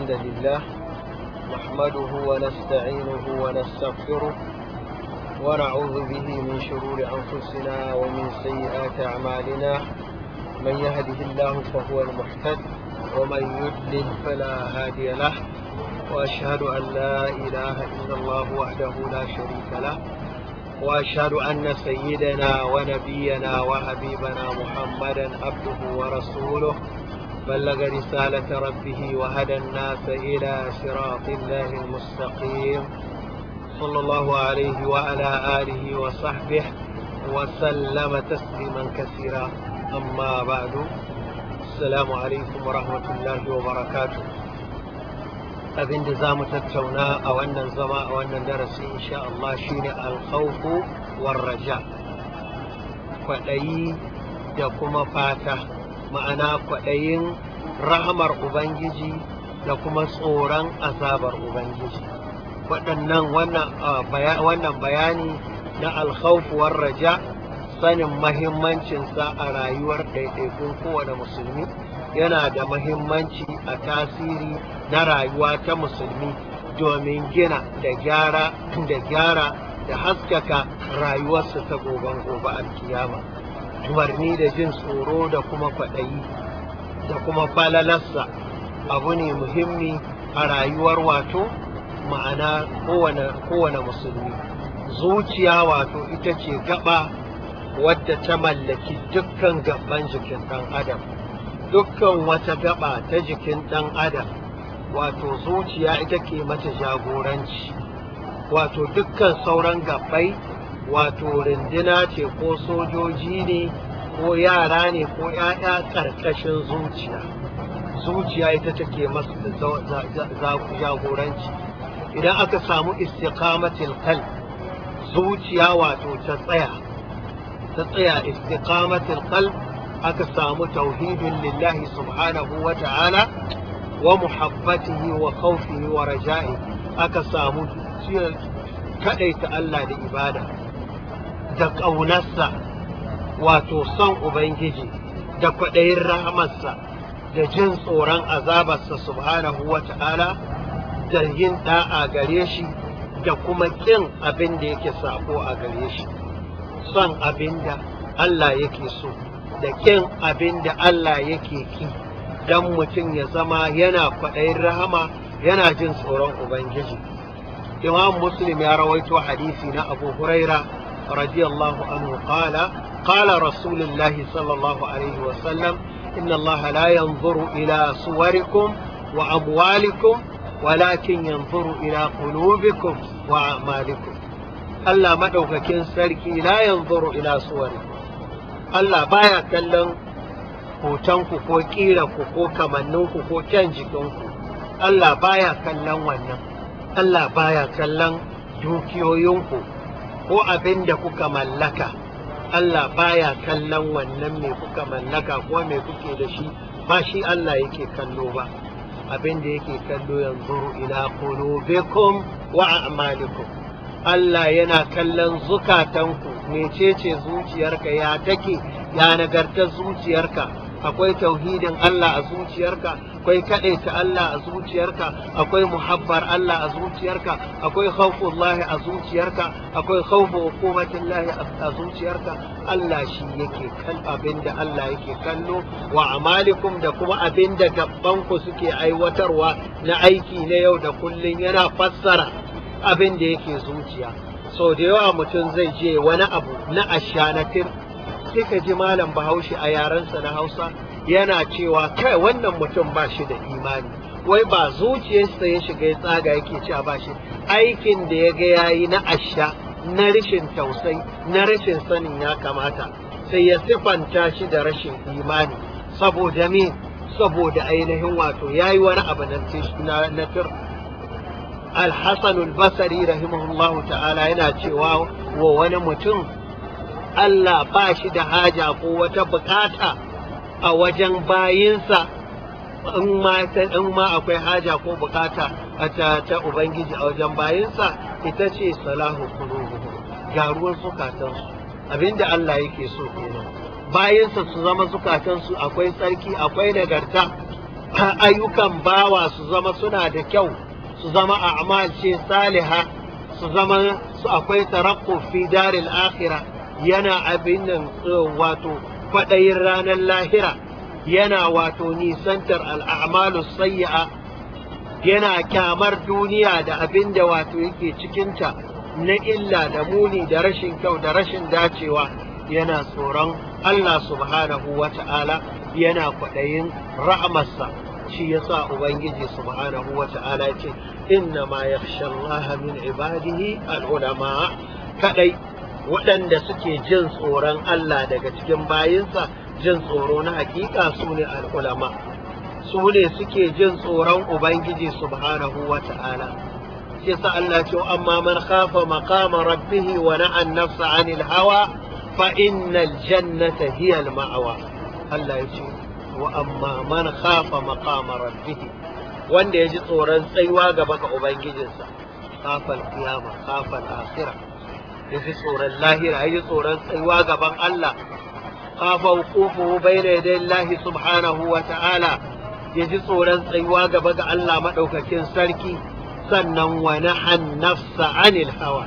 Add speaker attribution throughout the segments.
Speaker 1: الحمد لله نحمده ونستعينه ونستغفره ونعوذ به من شرور أنفسنا ومن سيئات أعمالنا. من يهده الله فهو المهتد ومن يضلل فلا هادي له، وأشهد أن لا إله إلا الله وحده لا شريك له، وأشهد أن سيدنا ونبينا وحبيبنا محمدا عبده ورسوله بلغ رسالة ربه وهدى الناس إلى صراط الله المستقيم، صلى الله عليه وعلى آله وصحبه وسلم تسليما كثيرا. أما بعد، السلام عليكم ورحمة الله وبركاته. abin da za mu tattauna a wannan zama a wannan darasi insha Allah shine alkhawfu war raja, kwaɗayi da kuma fata, ma'ana kwaɗayin rahamar Ubangiji da kuma tsoron azabar Ubangiji. Wannan bayani na alkhawfu war raja, sanin mahimmancinsa a rayuwar ɗaiɗaikun kowane musulmi yana da mahimmanci a tasiri na rayuwa ta musulmi domin gina da gyara da haskaka rayuwarsa ta gobe alkiyama. Umarni da jin tsoro da kuma kwaɗayi da kuma falalarsa abu ne muhimmi a rayuwar ma'ana kowane musulmi. Zuciya ita ce gaba wadda ta mallaki dukkan gaban jikin ɗan adam. Dukkan wata gaba ta jikin ɗan adam zuciya ita ke mata jagoranci. Dukkan sauran gabbai rinduna ce ko sojoji ne ko yara ne ko ‘ya'ya ƙarƙashin zuciya ita take masu jagoranci. Idan aka samu istiqamatul qalb, zuciya ta tsaya istiqamatul qalb, aka samu tauhidin lillahi subhanahu wa ta'ala wa muhabbatihi wa khawfihi wa raja'i, aka samu kadaita Allah da ibada da ƙaunarsa son Ubangiji da kwaɗayin rahamarsa da jin tsoron azabarsa subhanahu wa ta'ala da yin ɗa'a gare shi da kuma ƙin abin da yake sako a gare shi, son abin da Allah yake so da ƙin abin da Allah yake ki, don mutum ya zama yana kwaɗayin rahama yana jin tsoron Ubangiji. Imam Muslim ya rawaito hadisi na Abu Huraira radiyallahu anhu qala Rasulullahi sallallahu alaihi wa sallam, inna Allah la yanzuru ila suwarikum wa amwalikum walakin yanzuru ila qulubikum wa a'malikum. Allah madaukakin sarki la yanzuru ila suwarikum, Allah baya kallon hotonku ko ƙirarku ko kamanninku ko kyan jikinku. Allah baya kallon wannan. Allah baya kallon dukiyoyinku ko abin da kuka mallaka. Allah baya kallon wannan me kuka mallaka ko me kuke da shi, ba shi Allah yake kallo ba. Abin da yake kallo yanzuru ila qulubikum wa a'malikum. Allah yana kallon zukatanku, mecece zuciyarka, ya take, ya nagartar zuciyarka, akwai tauhidin Allah a zuciyarka, akwai kaɗaita Allah a zuciyarka, akwai muhabbar Allah a zuciyarka, akwai khawfullahi a zuciyarka, akwai khawfu hukumatillahi a zuciyarka. Allah shi yake abinda Allah yake kallo wa amalikum, da kuma abinda gabbanku suke aiwatarwa na aiki na yau da kullun yana fassara abin da yake zuciya. So da yawa mutum zai je wani abu na ashanatir, sai ka ji malam Bahaushe a yarensa na Hausa yana cewa kai wannan mutum ba shi da imani, wai ba zuciyarsa ya shiga ya tsaga yake cewa ba shi, aikin da ya ga yayi na asha, na rashin tausayi, na rashin sanin ya kamata, sai ya sifanta shi da rashin imani. Saboda me? Saboda ainihin yayi wani abu na tir. Al-Hasan al-Basri rahimahullahu ta'ala yana cewa wa wani mutum, Allah ba shi da haja ko wata bukata a wajen bayinsa, in ma akwai haja ko bukata ta Ubangiji a wajen bayinsa, ita ce salahu qulubuhum, gyaruwar zukatansu. Abinda Allah yake so kenan, bayinsa su zama zukatansu akwai tsarki, akwai nagarta, ayyukan bawa su zama suna da kyau, su zama a'mal ce saliha, su zama su akwai tarakku fi daril akhirah, yana abin nan wato kwaɗayin ranar lahira, yana wato nisantar al'amalu sayya'a, yana kyamar duniya da abin da wato yake cikinta na illa da muni da rashin kyau da rashin dacewa, yana tsoron Allah subhanahu wa ta'ala, yana kwaɗayin rahmarsa. Shi yasa Ubangiji subhanahu wa ta'ala ya ce inna ma yakhsha Allah min ibadihi al-ulama, kadai waɗanda suke jin tsoron Allah daga cikin bayinsa jin tsoro na hakika su ne al'ulama, su ne suke jin tsoron Ubangiji subhanahu wa ta'ala. Shi sa Allah ce amma man khafa maqama rabbih wa na'a an-nafsa 'anil hawa fa innal jannata hiya al-ma'wa. Allah ya ce wa amma man khafa maqama rabbih, wanda ya ji tsoron tsayuwa gaba ga Ubangijinsa, khafa al-qiyama, khafa al-akhirah, ya ji tsoron lahira, ya ji tsoron tsayuwa gaban Allah, khafa wuqufuhu bayna yaday Allah subhanahu wa ta'ala, ya ji tsoron tsayuwa gaba ga Allah madaukakin sarki. Sannan wa nahan nafsa anil hawa,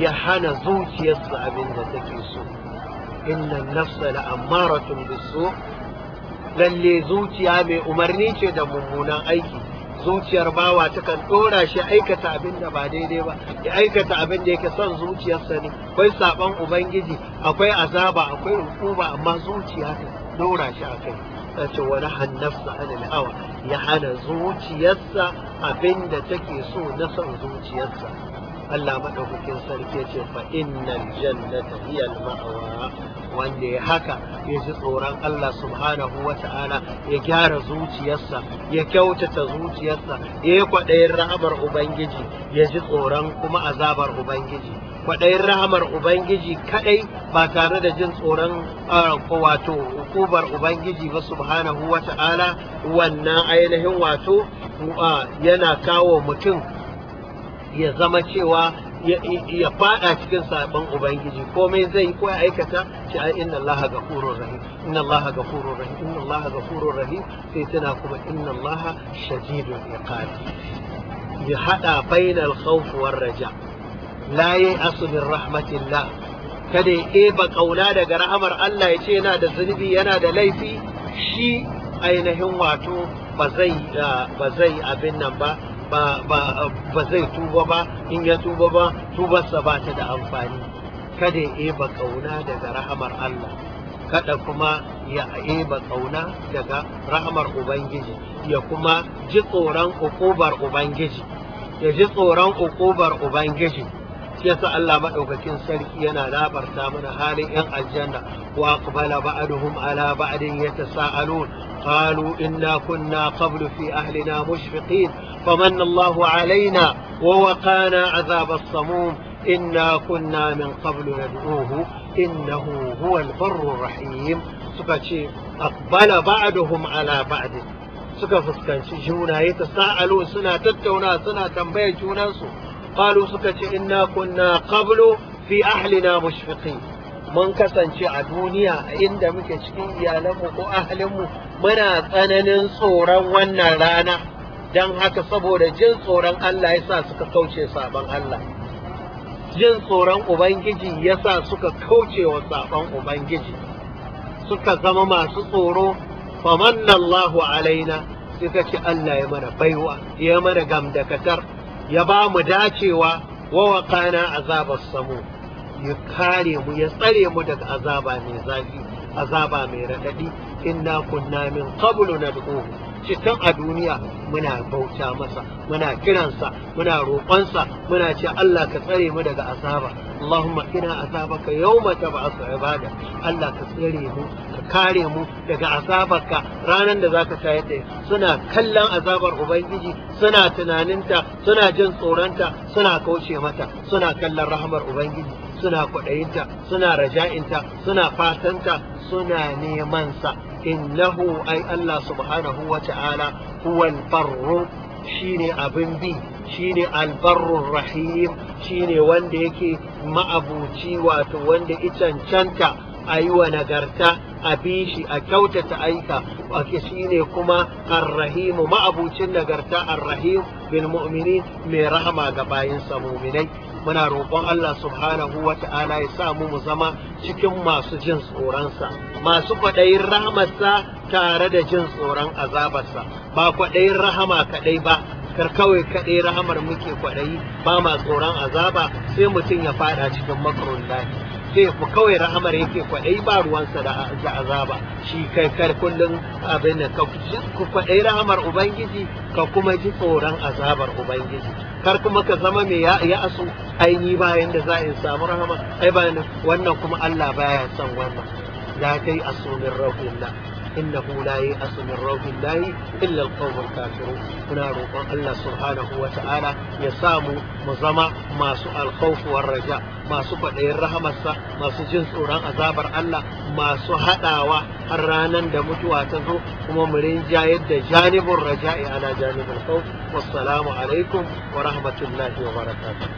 Speaker 1: ya hana zuciyarsa abin da take so. Inna nafsa la'ammaratun bisu, lalle zuciya mai umarni ce da mummunan aiki. Zuciyar bawa takan ɗora shi aikata abin da ba daidai ba, ya aikata abin da yake son zuciyarsa ne. Akwai saɓon Ubangiji, akwai azaba, akwai hukuma, amma zuciya ta ɗora shi a kai. Sace wani hannafsa anil hawa, ya hana zuciyarsa abin da take so na son zuciyarsa. Allah maɗaukakin sarki ya ce fa innal jannata hiya al-ma'wa, wanda ya haka ya ji tsoron Allah subhanahu wa ta'ala, ya gyara zuciyarsa, ya kyautata zuciyarsa, ya yi kwaɗayin rahamar Ubangiji, ya ji tsoron kuma azabar Ubangiji. Kwaɗayin rahamar Ubangiji kaɗai ba tare da jin tsoron wato hukubar Ubangiji ba subhanahu wa ta'ala, wannan ainihin wato yana kawo mutum ya zama cewa ya fada cikin sabon Ubangiji, komai zai ko ya aikata ce ai inna Allah ghafurur rahim, inna Allah ghafurur rahim, inna Allah ghafurur rahim, sai tana kuma inna Allah shadidul iqab. Ya hada bainal khawf war raja, la ya'asu min rahmatillah, kada ya eba kauna daga rahamar Allah ya ce yana da zunubi yana da laifi, shi ainihin wato ba zai abin nan ba zai tuba ba, in ya tuba ba tubarsa ba ta da amfani. Kada ya eba kauna daga rahamar Allah, kada kuma ya eba kauna daga rahamar Ubangiji, ya kuma ji tsoron ukubar Ubangiji, ya ji tsoron ukubar Ubangiji. Yasa Allah madaukakin sarki yana labarta mana halin yan aljanna, wa aqbala ba'duhum ala ba'din yatasaalun qalu inna kunna qablu fi ahlina mushfiqin famanna Allahu alaina wa waqana azab as-samum inna kunna min qablu nad'uhu innahu huwal barrur rahim. Suka ce aqbala ba'duhum ala ba'din, suka fuskanci juna, yatasaalun, suna tattauna, suna tambayar junansu. قالوا سكت إنا كنا قبل في أهلنا مشفقين، من كسنش الدنيا عند مكشكين يالمو أهلمو منا tsananin tsoron wannan rana, dan haka saboda jin tsoron Allah yasa suka kauce saban Allah, jin tsoron Ubangiji yasa suka kauce wa saban Ubangiji, suka zama masu tsoro. famanna Allahu alaina, suka ce Allah ya mana baiwa, ya mana gamdakatar, ya ba mu dacewa, wa waqana azabar samu, ya kare mu, ya tsare mu daga azaba mai zafi, azaba mai raɗaɗi. Inna kunna min qablu nad'uhu, cikin a duniya muna bauta masa, muna kiransa, muna roƙonsa, muna ce Allah ka tsare mu daga azaba. Allahumma qina azabaka yawma tab'athu ibada, Allah ka tsare mu, ka kare mu daga azabarka ranar da zaka tayar da suna kallon azabar Ubangiji, suna tunaninta, suna jin tsoronta, suna kauce mata, suna kallon rahmar Ubangiji, suna kwaɗayinta, suna raja'inta, suna fatanta, suna neman sa. Innahu ai Allah subhanahu wa ta'ala huwal barru, shine abin bi, shine albarrur rahim, shine wanda yake ma'abuci, wato wanda ya cancanta a yi wa nagarta, a bi shi, a kyautata aika, wake shi ne kuma arrahimu ma'abucin nagarta, arrahim bil mu'minin mai rahama ga bayinsa muminai. Muna roƙon Allah subhanahu wa ta'ala ya sa mu zama cikin masu jin tsoronsa, masu kwaɗayin rahamarsa tare da jin tsoron azabarsa, ba kwaɗayin rahama kaɗai ba, kar kawai kaɗai rahamar muke kwaɗayi ba ma tsoron azaba, sai mutum ya faɗa cikin makarun lahi. Sai ku kawai rahamar yake kwaɗayi ba ruwansa da azaba, shi kai kar kullum abin da ku kwaɗayi rahamar Ubangiji ka kuma ji tsoron azabar Ubangiji. Kar kuma ka zama mai ya asu aini bayan da za in samu rahama, ai ba wannan kuma Allah baya son wannan. La kai asu min rauhillah, innahu la ya'asu min rauhillah illa al-qawmul kafirun. Muna roƙon Allah subhanahu wa ta'ala ya samu mu zama masu alkhawf war raja, masu kwaɗayin rahamarsa, masu jin tsoron azabar Allah, masu haɗawa har ranar da mutuwa ta zo, kuma mu rinjayar da janibin raja'i ala janibin khawf. Wassalamu alaikum wa rahmatullahi wa barakatuh.